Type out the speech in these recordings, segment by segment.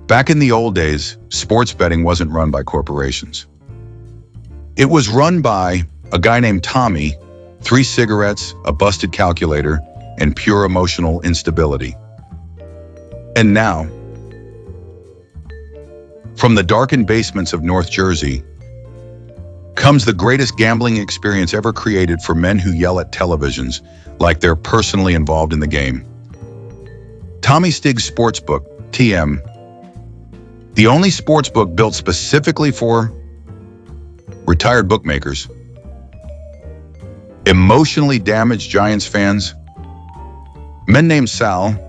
Back in the old days, sports betting wasn't run by corporations. It was run by a guy named Tommy, 3 cigarettes, a busted calculator, and pure emotional instability. And now, from the darkened basements of North Jersey, comes the greatest gambling experience ever created for men who yell at televisions like they're personally involved in the game. Tommy Stigs Sportsbook, TM, the only sportsbook built specifically for retired bookmakers, emotionally damaged Giants fans, men named Sal,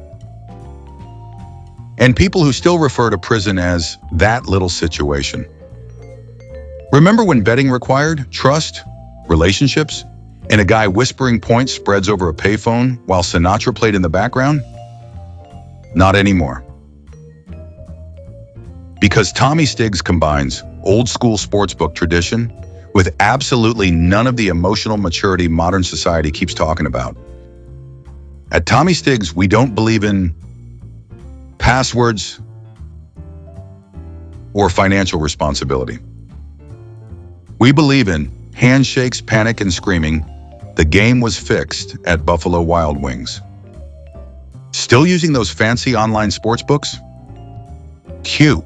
and people who still refer to prison as that little situation. Remember when betting required trust, relationships, and a guy whispering point spreads over a payphone while Sinatra played in the background? Not anymore. Because Tommy Stigs combines old school sportsbook tradition with absolutely none of the emotional maturity modern society keeps talking about. At Tommy Stigs, we don't believe in passwords or financial responsibility. We believe in handshakes, panic, and screaming. The game was fixed at Buffalo Wild Wings. Still using those fancy online sports books? Cute.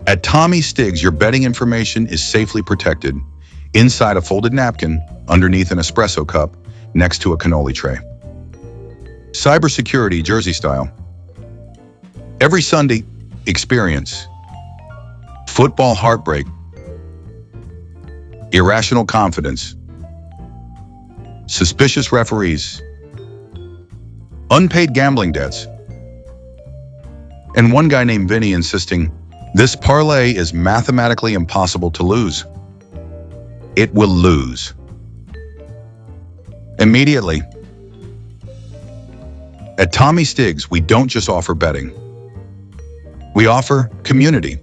At Tommy Stigs, your betting information is safely protected inside a folded napkin, underneath an espresso cup, next to a cannoli tray. Cybersecurity, Jersey style. Every Sunday, experience football heartbreak, irrational confidence, suspicious referees, unpaid gambling debts, and one guy named Vinny insisting this parlay is mathematically impossible to lose. It will lose. Immediately. At Tommy Stigs, we don't just offer betting. We offer community.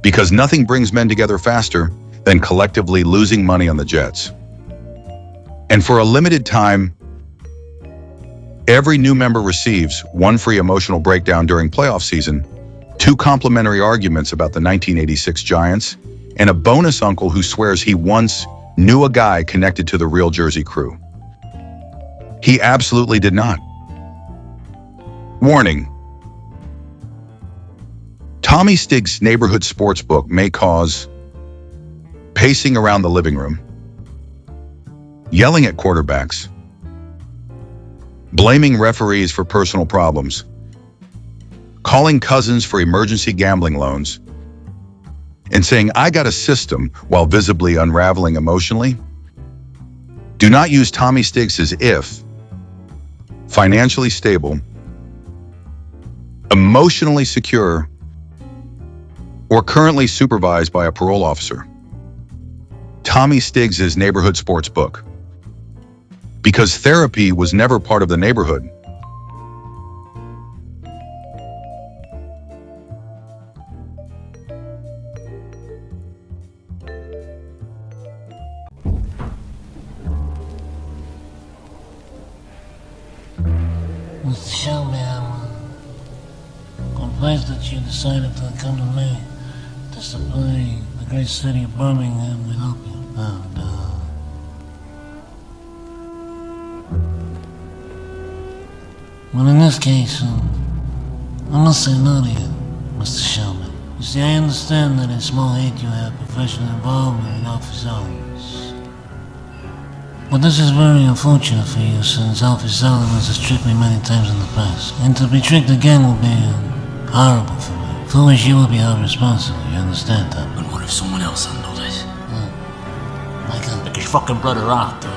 Because nothing brings men together faster than collectively losing money on the Jets. And for a limited time, every new member receives 1 free emotional breakdown during playoff season, 2 complimentary arguments about the 1986 Giants, and a bonus uncle who swears he once knew a guy connected to the real Jersey crew. He absolutely did not. Warning. Tommy Stigs' neighborhood sportsbook may cause pacing around the living room, yelling at quarterbacks, blaming referees for personal problems, calling cousins for emergency gambling loans, and saying, "I got a system," while visibly unraveling emotionally. Do not use Tommy Stigs as if financially stable, emotionally secure, or currently supervised by a parole officer. Tommy Stigs is neighborhood sports book. Because therapy was never part of the neighborhood. Mr. Shelby, I'm pleased that you decided to come to me to supply the great city of Birmingham with opium. Well, in this case, I must say no to you, Mr. Shelby. You see, I understand that in small aid you have professional involvement in office hours. But this is very unfortunate for you, since office hours has tricked me many times in the past. And to be tricked again will be horrible for me. For which you will be held responsible, you understand that? And what if someone else handled it? Like his fucking brother Arthur.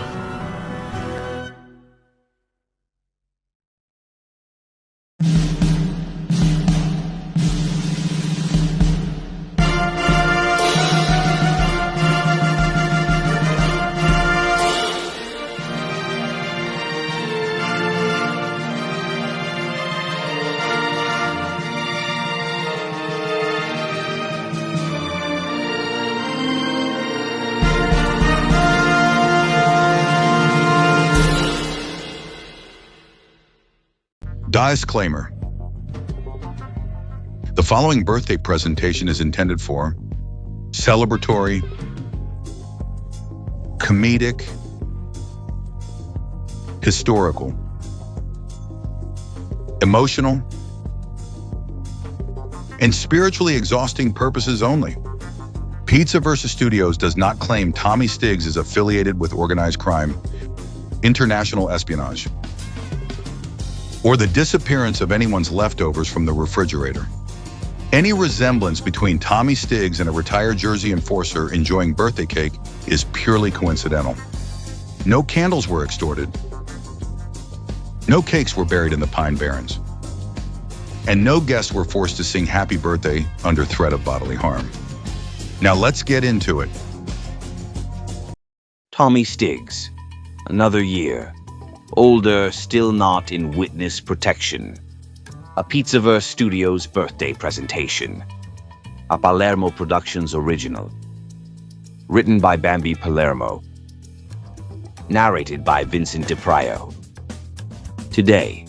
Disclaimer. The following birthday presentation is intended for celebratory, comedic, historical, emotional, and spiritually exhausting purposes only. Pizza vs. Studios does not claim Tommy Stigs is affiliated with organized crime, international espionage, or the disappearance of anyone's leftovers from the refrigerator. Any resemblance between Tommy Stigs and a retired Jersey enforcer enjoying birthday cake is purely coincidental. No candles were extorted, no cakes were buried in the Pine Barrens, and no guests were forced to sing happy birthday under threat of bodily harm. Now let's get into it. Tommy Stigs, Another Year. Older, still not in witness protection. A Pizzaverse Studios birthday presentation. A Palermo Productions original. Written by Bambi Palermo. Narrated by Vincent DiPrio. Today,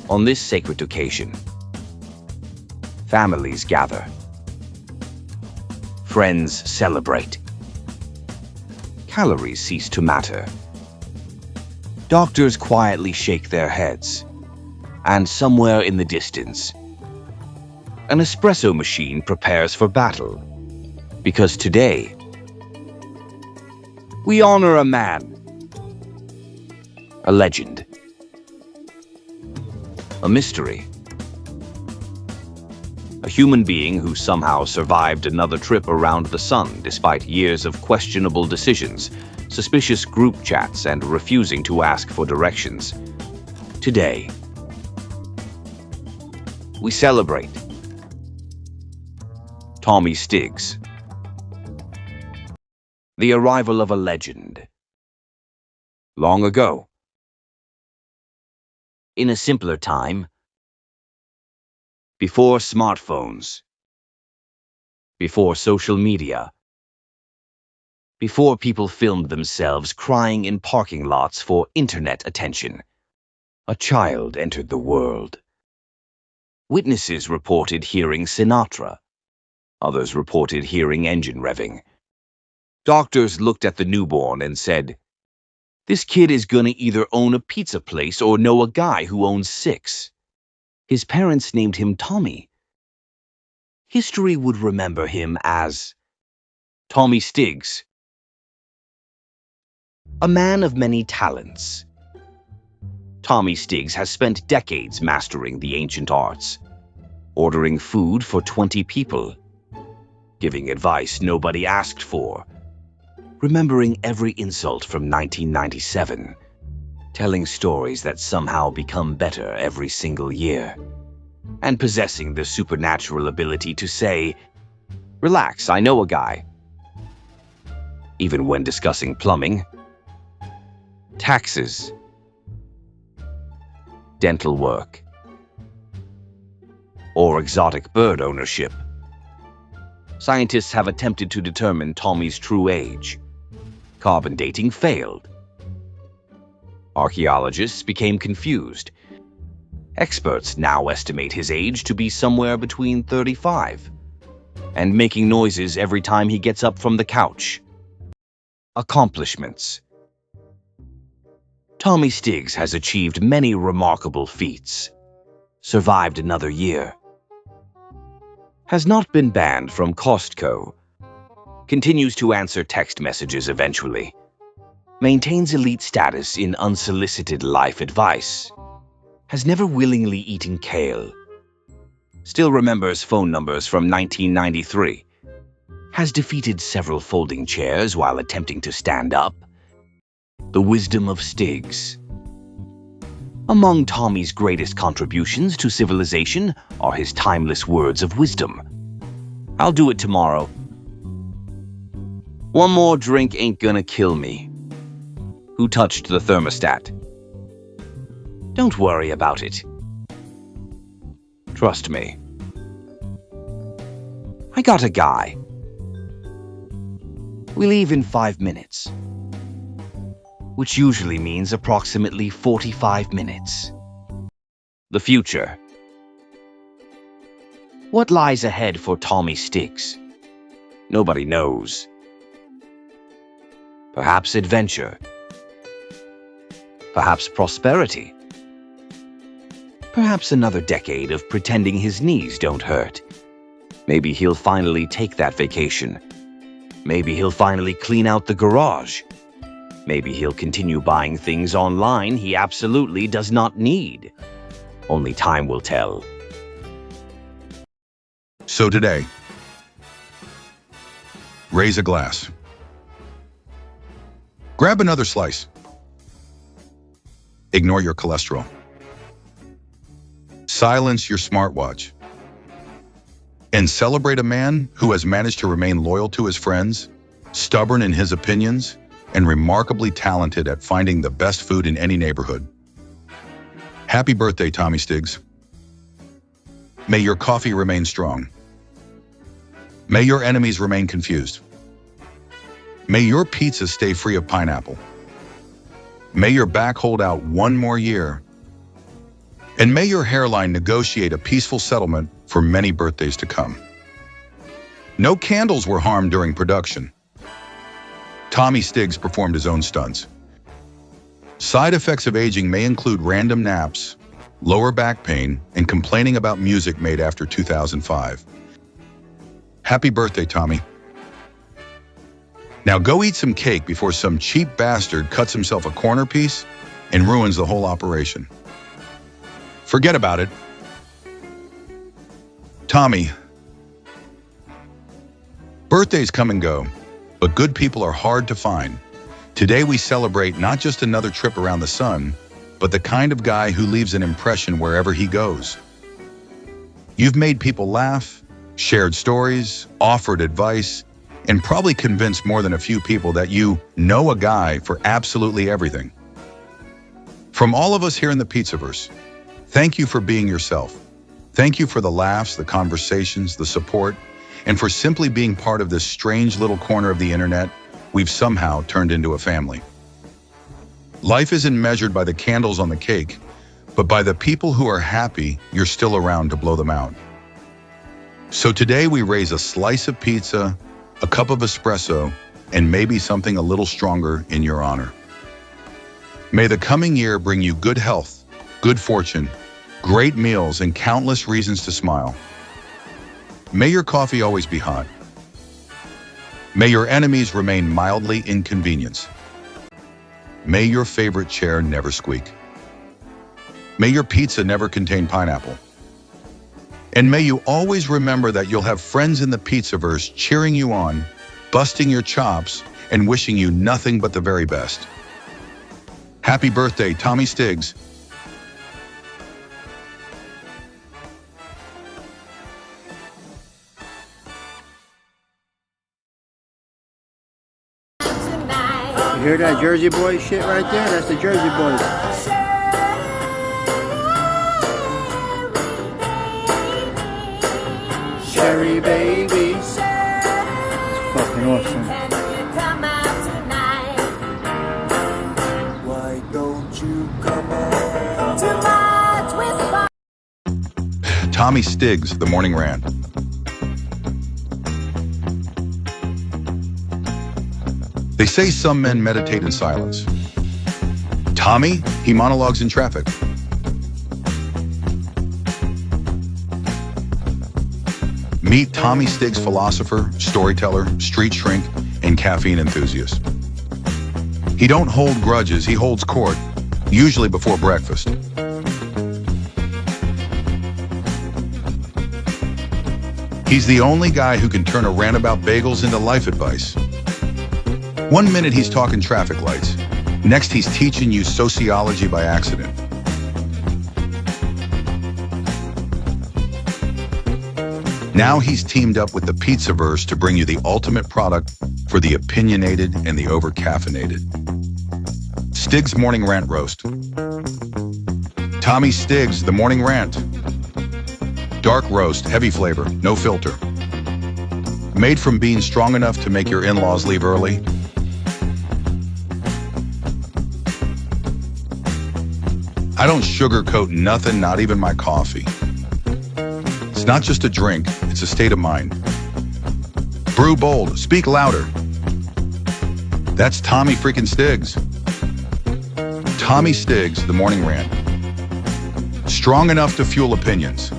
on this sacred occasion, families gather. Friends celebrate. Calories cease to matter. Doctors quietly shake their heads. And somewhere in the distance, an espresso machine prepares for battle. Because today, we honor a man, a legend, a mystery, a human being who somehow survived another trip around the sun despite years of questionable decisions, suspicious group chats, and refusing to ask for directions. Today, we celebrate Tommy Stigs, the arrival of a legend. Long ago, in a simpler time, before smartphones, before social media, before people filmed themselves crying in parking lots for internet attention, a child entered the world. Witnesses reported hearing Sinatra. Others reported hearing engine revving. Doctors looked at the newborn and said, "This kid is gonna either own a pizza place or know a guy who owns 6. His parents named him Tommy. History would remember him as Tommy Stigs, a man of many talents. Tommy Stigs has spent decades mastering the ancient arts, ordering food for 20 people, giving advice nobody asked for, remembering every insult from 1997, telling stories that somehow become better every single year, and possessing the supernatural ability to say, "Relax, I know a guy," even when discussing plumbing, taxes, dental work, or exotic bird ownership. Scientists have attempted to determine Tommy's true age. Carbon dating failed. Archaeologists became confused. Experts now estimate his age to be somewhere between 35 and making noises every time he gets up from the couch. Accomplishments. Tommy Stigs has achieved many remarkable feats, survived another year, has not been banned from Costco, continues to answer text messages eventually, maintains elite status in unsolicited life advice, has never willingly eaten kale, still remembers phone numbers from 1993, has defeated several folding chairs while attempting to stand up. The wisdom of Stigs. Among Tommy's greatest contributions to civilization are his timeless words of wisdom. "I'll do it tomorrow. One more drink ain't gonna kill me. Who touched the thermostat? Don't worry about it. Trust me. I got a guy. We leave in 5 minutes. which usually means approximately 45 minutes. The future. What lies ahead for Tommy Stigs? Nobody knows. Perhaps adventure. Perhaps prosperity. Perhaps another decade of pretending his knees don't hurt. Maybe he'll finally take that vacation. Maybe he'll finally clean out the garage. Maybe he'll continue buying things online he absolutely does not need. Only time will tell. So today, raise a glass. Grab another slice. Ignore your cholesterol. Silence your smartwatch. And celebrate a man who has managed to remain loyal to his friends, stubborn in his opinions, and remarkably talented at finding the best food in any neighborhood. Happy birthday, Tommy Stigs. May your coffee remain strong. May your enemies remain confused. May your pizza stay free of pineapple. May your back hold out one more year. And may your hairline negotiate a peaceful settlement for many birthdays to come. No candles were harmed during production. Tommy Stigs performed his own stunts. Side effects of aging may include random naps, lower back pain, and complaining about music made after 2005. Happy birthday, Tommy. Now go eat some cake before some cheap bastard cuts himself a corner piece and ruins the whole operation. Forget about it. Tommy, birthdays come and go, but good people are hard to find. Today we celebrate not just another trip around the sun, but the kind of guy who leaves an impression wherever he goes. You've made people laugh, shared stories, offered advice, and probably convinced more than a few people that you know a guy for absolutely everything. From all of us here in the Pizzaverse, thank you for being yourself. Thank you for the laughs, the conversations, the support, and for simply being part of this strange little corner of the internet we've somehow turned into a family. Life isn't measured by the candles on the cake, but by the people who are happy you're still around to blow them out. So today we raise a slice of pizza, a cup of espresso, and maybe something a little stronger in your honor. May the coming year bring you good health, good fortune, great meals, and countless reasons to smile. May your coffee always be hot. May your enemies remain mildly inconvenienced. May your favorite chair never squeak. May your pizza never contain pineapple. And may you always remember that you'll have friends in the Pizzaverse cheering you on, busting your chops, and wishing you nothing but the very best. Happy birthday, Tommy Stigs. You hear that Jersey Boy shit right there? That's the Jersey Boys. Cherry baby. It's fucking awesome. Why don't you come on? Tommy Stigs, The Morning Rant. They say some men meditate in silence. Tommy, he monologues in traffic. Meet Tommy Stigs, philosopher, storyteller, street shrink, and caffeine enthusiast. He don't hold grudges, he holds court, usually before breakfast. He's the only guy who can turn a rant about bagels into life advice. One minute he's talking traffic lights, next he's teaching you sociology by accident. Now he's teamed up with the Pizzaverse to bring you the ultimate product for the opinionated and the over-caffeinated. Stigs Morning Rant Roast. Tommy Stigs, The Morning Rant. Dark roast, heavy flavor, no filter. Made from beans strong enough to make your in-laws leave early. I don't sugarcoat nothing, not even my coffee. It's not just a drink, it's a state of mind. Brew bold, speak louder. That's Tommy freaking Stigs. Tommy Stigs, the morning rant. Strong enough to fuel opinions.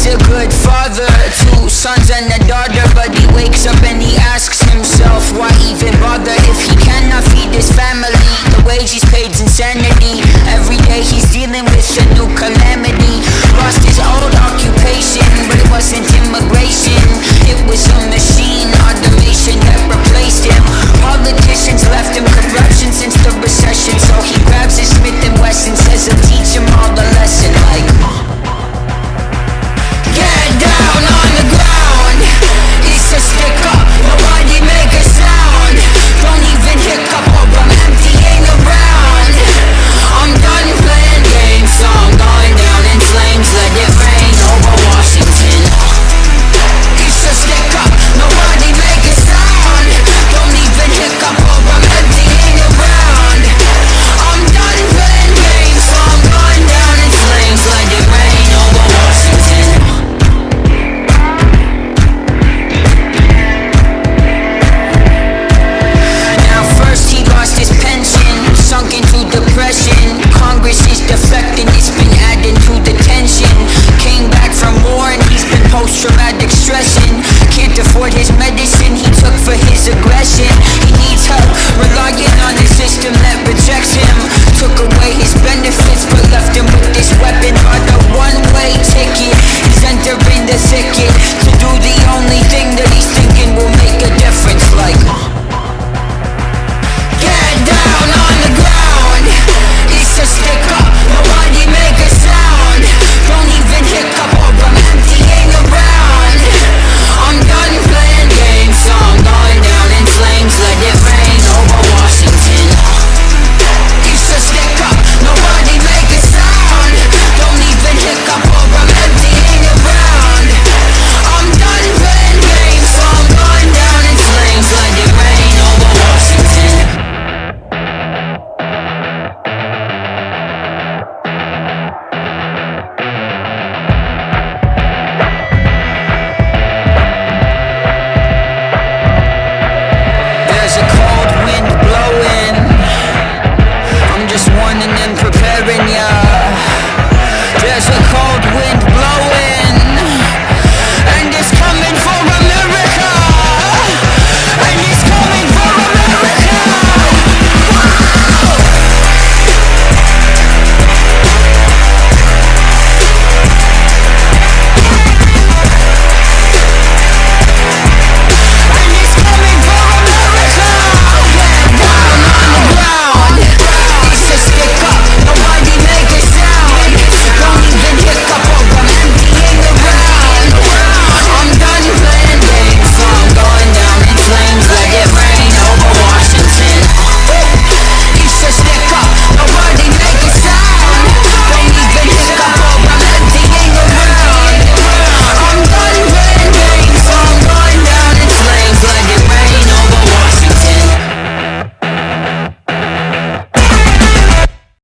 A good father, 2 sons and a daughter, but he wakes up and he asks himself, why even bother if he cannot feed his family? The wage he's paid's insanity. Every day he's dealing with a new calamity. Lost his old occupation, but it wasn't immigration. It was a machine, automation that replaced him. Politicians left him corruption since the recession. So he grabs his Smith & Wesson, says he'll teach him all the lesson like get down on the ground. It's a stick up, nobody make a sound. Don't even hiccup or I'm emptying around. I'm done playing games, so I'm going down in flames. Let it rain over Washington. It's a stick up, nobody make a sound. Don't even hiccup or I'm emptying around. I'm done playing games, so I'm going down in flames. Let it rain over Washington. His pension sunk into depression. Congress is defecting, it's been adding to the tension. Came back from war and he's been post-traumatic stressing. Can't afford his medicine he took for his aggression. He needs help, relying on a system that rejects him. Took away his benefits but left him with this weapon. On a one-way ticket, he's entering the thicket.